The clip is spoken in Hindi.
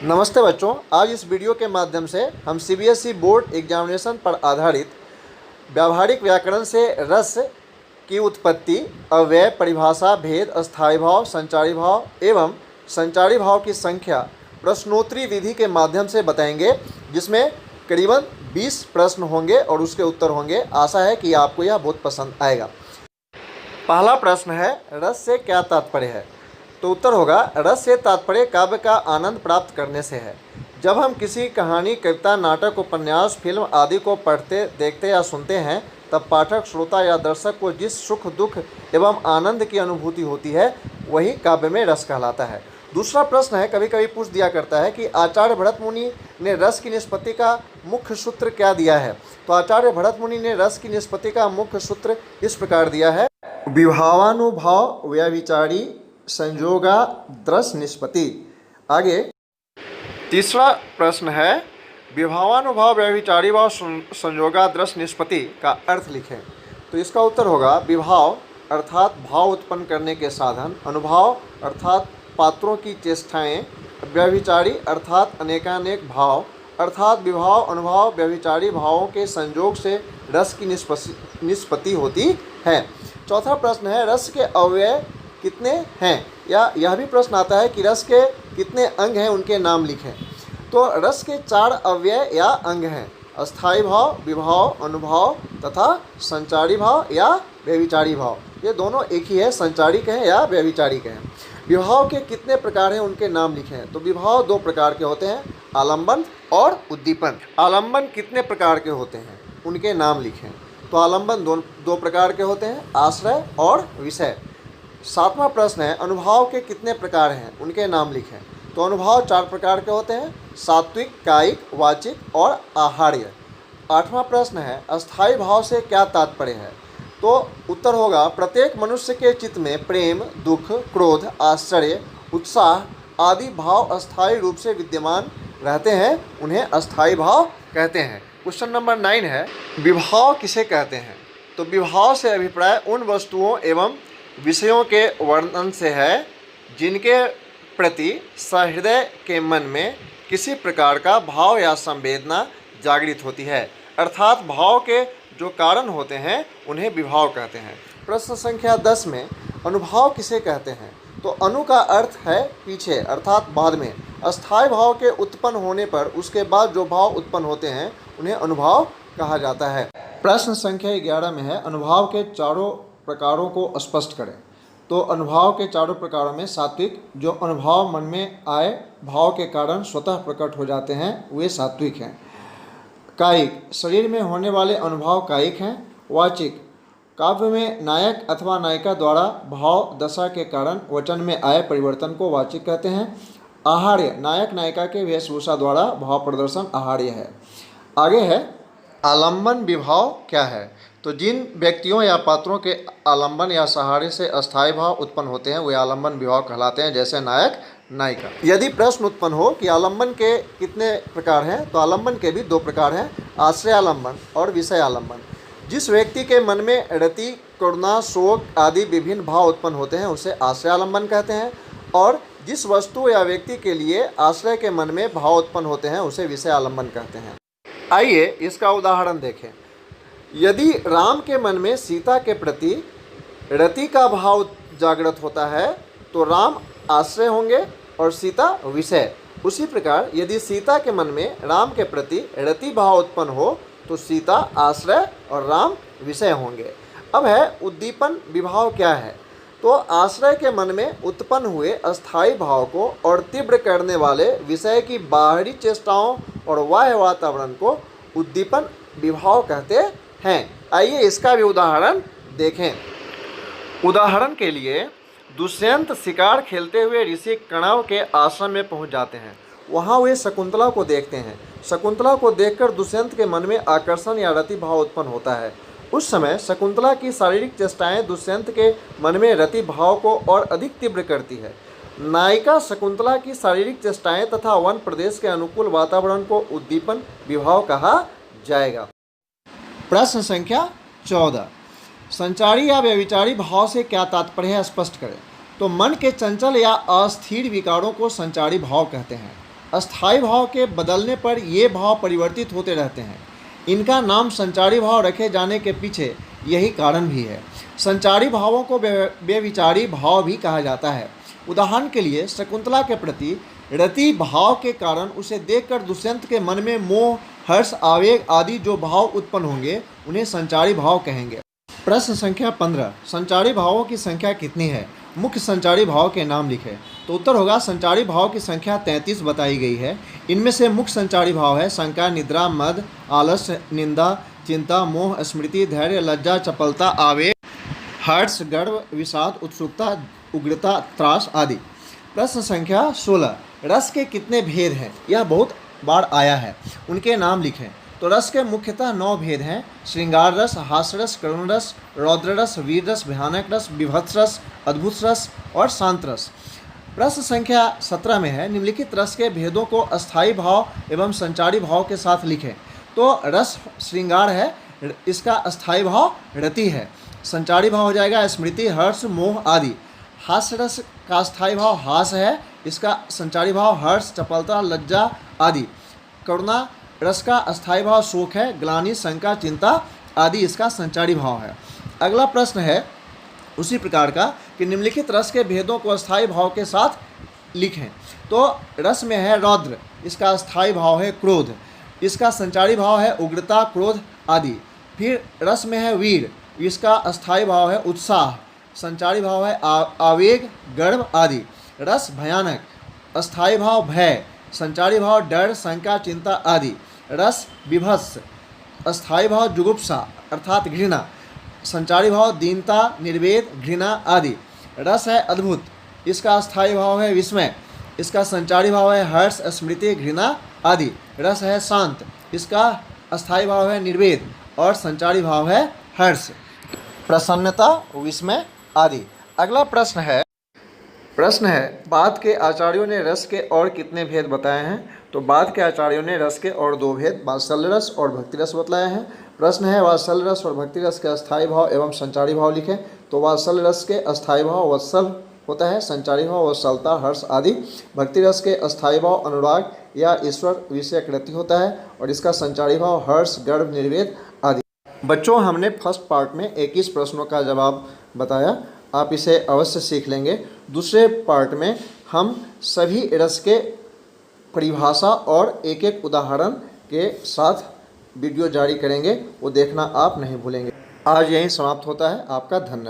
नमस्ते बच्चों, आज इस वीडियो के माध्यम से हम सीबीएसई बोर्ड एग्जामिनेशन पर आधारित व्यावहारिक व्याकरण से रस की उत्पत्ति, अव्यय, परिभाषा, भेद, अस्थायी भाव, संचारी भाव एवं संचारी भाव की संख्या प्रश्नोत्तरी विधि के माध्यम से बताएंगे, जिसमें करीबन 20 प्रश्न होंगे और उसके उत्तर होंगे। आशा है कि आपको यह बहुत पसंद आएगा। पहला प्रश्न है, रस से क्या तात्पर्य है? तो उत्तर होगा, रस से तात्पर्य काव्य का आनंद प्राप्त करने से है। जब हम किसी कहानी, कविता, नाटक, उपन्यास, फिल्म आदि को पढ़ते, देखते या सुनते हैं, तब पाठक, श्रोता या दर्शक को जिस सुख, दुख एवं आनंद की अनुभूति होती है, वही काव्य में रस कहलाता है। दूसरा प्रश्न है, कभी कभी पूछ दिया करता है कि आचार्य भरत मुनि ने रस की निष्पत्ति का मुख्य सूत्र क्या दिया है? तो आचार्य भरत मुनि ने रस की निष्पत्ति का मुख्य सूत्र इस प्रकार दिया है, विभावानुभाव व्यभिचारी संयोगाद्रस निष्पत्ति। आगे तीसरा प्रश्न है, विभावानुभाव व्यभिचारी भाव संयोगाद्रस निष्पत्ति का अर्थ लिखें। तो इसका उत्तर होगा, विभाव अर्थात भाव उत्पन्न करने के साधन, अनुभव अर्थात पात्रों की चेष्टाएं, व्यभिचारी अर्थात अनेकानेक भाव अर्थात विभाव, अनुभव, व्यभिचारी भावों के संयोग से रस की निष्पत्ति होती है। चौथा प्रश्न है, रस के अव्यय कितने हैं? या यह भी प्रश्न आता है कि रस के कितने अंग हैं, उनके नाम लिखें। तो रस के 4 अव्यय या अंग हैं, अस्थायी भाव, विभाव, अनुभव तथा संचारी भाव या व्यभिचारी भाव। ये दोनों एक ही है, संचारी कहें या व्यभिचारी कहें। विभाव के कितने प्रकार हैं, उनके नाम लिखें। तो विभाव 2 प्रकार के होते हैं, आलंबन और उद्दीपन। आलंबन कितने प्रकार के होते हैं, उनके नाम लिखें। तो आलंबन दो प्रकार के होते हैं, आश्रय और विषय। 7वां प्रश्न है, अनुभाव के कितने प्रकार हैं, उनके नाम लिखें। तो अनुभाव 4 प्रकार के होते हैं, सात्विक, कायिक, वाचिक और आहार्य। 8वां प्रश्न है, अस्थायी भाव से क्या तात्पर्य है? तो उत्तर होगा, प्रत्येक मनुष्य के चित्त में प्रेम, दुख, क्रोध, आश्चर्य, उत्साह आदि भाव अस्थायी रूप से विद्यमान रहते हैं, उन्हें अस्थायी भाव कहते हैं। क्वेश्चन नंबर 9 है, विभाव किसे कहते हैं? तो विभाव से अभिप्राय उन वस्तुओं एवं विषयों के वर्णन से है जिनके प्रति सहृदय के मन में किसी प्रकार का भाव या संवेदना जागृत होती है, अर्थात भाव के जो कारण होते हैं उन्हें विभाव कहते हैं। प्रश्न संख्या 10 में, अनुभाव किसे कहते हैं? तो अनु का अर्थ है पीछे अर्थात बाद में। अस्थायी भाव के उत्पन्न होने पर उसके बाद जो भाव उत्पन्न होते हैं उन्हें अनुभाव कहा जाता है। प्रश्न संख्या 11 में है, अनुभाव के चारों प्रकारों को स्पष्ट करें। तो अनुभाव के चारों प्रकारों में सात्विक, जो अनुभव मन में आए भाव के कारण स्वतः प्रकट हो जाते हैं, वे सात्विक हैं। कायिक, शरीर में होने वाले अनुभव कायिक हैं। वाचिक, काव्य में नायक अथवा नायिका द्वारा भाव दशा के कारण वचन में आए परिवर्तन को वाचिक कहते हैं। आहार्य, नायक नायिका के वेशभूषा द्वारा भाव प्रदर्शन आहार्य है। आगे है, आलंबन विभाव क्या है? तो जिन व्यक्तियों या पात्रों के आलंबन या सहारे से अस्थायी भाव उत्पन्न होते हैं वे आलंबन विभाव कहलाते हैं, जैसे नायक नायिका। यदि प्रश्न उत्पन्न हो कि आलंबन के कितने प्रकार हैं, तो आलंबन के भी 2 प्रकार हैं, आश्रय आलंबन और विषय आलंबन। जिस व्यक्ति के मन में रति, करुणा, शोक आदि विभिन्न भाव उत्पन्न होते हैं उसे आश्रय आलंबन कहते हैं, और जिस वस्तु या व्यक्ति के लिए आश्रय के मन में भाव उत्पन्न होते हैं उसे विषय आलंबन कहते हैं। आइए इसका उदाहरण देखें। यदि राम के मन में सीता के प्रति रति का भाव जागृत होता है तो राम आश्रय होंगे और सीता विषय। उसी प्रकार यदि सीता के मन में राम के प्रति रति भाव उत्पन्न हो तो सीता आश्रय और राम विषय होंगे। अब है उद्दीपन विभाव क्या है? तो आश्रय के मन में उत्पन्न हुए अस्थायी भाव को और तीव्र करने वाले विषय की बाहरी चेष्टाओं और बाह्य वातावरण को उद्दीपन विभाव कहते हैं। आइए इसका भी उदाहरण देखें। उदाहरण के लिए, दुष्यंत शिकार खेलते हुए ऋषि कणव के आश्रम में पहुंच जाते हैं। वहां वे शकुंतला को देखते हैं। शकुंतला को देखकर दुष्यंत के मन में आकर्षण या रति भाव उत्पन्न होता है। उस समय शकुंतला की शारीरिक चेष्टाएं दुष्यंत के मन में रति भाव को और अधिक तीव्र करती है। नायिका शकुंतला की शारीरिक चेष्टाएं तथा वन प्रदेश के अनुकूल वातावरण को उद्दीपन विभाव कहा जाएगा। प्रश्न संख्या 14, संचारी या व्यभिचारी भाव से क्या तात्पर्य है, स्पष्ट करें। तो मन के चंचल या अस्थिर विकारों को संचारी भाव कहते हैं। अस्थाई भाव के बदलने पर ये भाव परिवर्तित होते रहते हैं। इनका नाम संचारी भाव रखे जाने के पीछे यही कारण भी है। संचारी भावों को व्यभिचारी भाव भी कहा जाता है। उदाहरण के लिए शकुंतला के प्रति रति भाव के कारण उसे देखकर दुष्यंत के मन में मोह, हर्ष, आवेग आदि जो भाव उत्पन्न होंगे उन्हें संचारी भाव कहेंगे। प्रश्न संख्या 15, संचारी भावों की संख्या कितनी है? मुख्य संचारी भाव के नाम लिखें। तो उत्तर होगा संचारी भाव की संख्या 33 बताई गई है। इनमें से मुख्य संचारी भाव है शंका, निद्रा, मद, आलस्य, निंदा, चिंता, मोह, स्मृति, धैर्य, लज्जा, चपलता, आवेग, हर्ष, गर्व, विषाद, उत्सुकता, उग्रता, त्रास आदि। प्रश्न संख्या 16, रस के कितने भेद हैं? यह बहुत बार आया है, उनके नाम लिखें। तो रस के मुख्यतः 9 भेद हैं। श्रृंगार रस, हास्य रस, करुण रस, रौद्र रस, वीर रस, भयानक रस, विभत्स रस, अद्भुत रस और शांत रस। प्रश्न संख्या 17 में है निम्नलिखित रस के भेदों को अस्थाई भाव एवं संचारी भाव के साथ लिखें। तो रस श्रृंगार है, इसका अस्थाई भाव रति है। संचारी भाव हो जाएगा स्मृति, हर्ष, मोह आदि। हास्य रस का अस्थाई भाव हास है, इसका संचारी भाव हर्ष, चपलता, लज्जा आदि। करुणा रस का अस्थाई भाव शोक है, ग्लानि, शंका, चिंता आदि इसका संचारी भाव है। अगला प्रश्न है उसी प्रकार का कि निम्नलिखित रस के भेदों को अस्थाई भाव के साथ लिखें। तो रस में है रौद्र, इसका अस्थाई भाव है क्रोध, इसका संचारी भाव है उग्रता, क्रोध आदि। फिर रस में है वीर, इसका अस्थाई भाव है उत्साह, संचारी भाव है आवेग, गर्व आदि। रस भयानक, अस्थाई भाव भय, संचारी भाव डर, शंका, चिंता आदि। रस विभत्स, अस्थाई भाव जुगुप्सा अर्थात घृणा, संचारी भाव दीनता, निर्वेद, घृणा आदि। रस है अद्भुत, इसका अस्थाई भाव है विस्मय, इसका संचारी भाव है हर्ष, स्मृति, घृणा आदि। रस है शांत, इसका अस्थाई भाव है निर्वेद और संचारी भाव है हर्ष, प्रसन्नता, विस्मय आदि। अगला प्रश्न है बाद के आचार्यों ने रस के और कितने भेद बताए हैं? तो बाद के आचार्यों ने रस के और 2 भेद वात्सल्य रस और भक्ति रस बतलाए हैं। प्रश्न है वात्सल्य रस और भक्ति रस के अस्थाई भाव एवं संचारी भाव लिखें। तो वात्सल्य रस के अस्थाई भाव वत्सल होता है, संचारी भाव वत्सलता, हर्ष आदि। भक्ति रस के अस्थाई भाव अनुराग या ईश्वर विषयक रति होता है और इसका संचारी भाव हर्ष, गर्व, निर्वेद आदि। बच्चों, हमने फर्स्ट पार्ट में 21 प्रश्नों का जवाब बताया, आप इसे अवश्य सीख लेंगे। दूसरे पार्ट में हम सभी रस के परिभाषा और एक एक उदाहरण के साथ वीडियो जारी करेंगे, वो देखना आप नहीं भूलेंगे। आज यहीं समाप्त होता है। आपका धन्यवाद।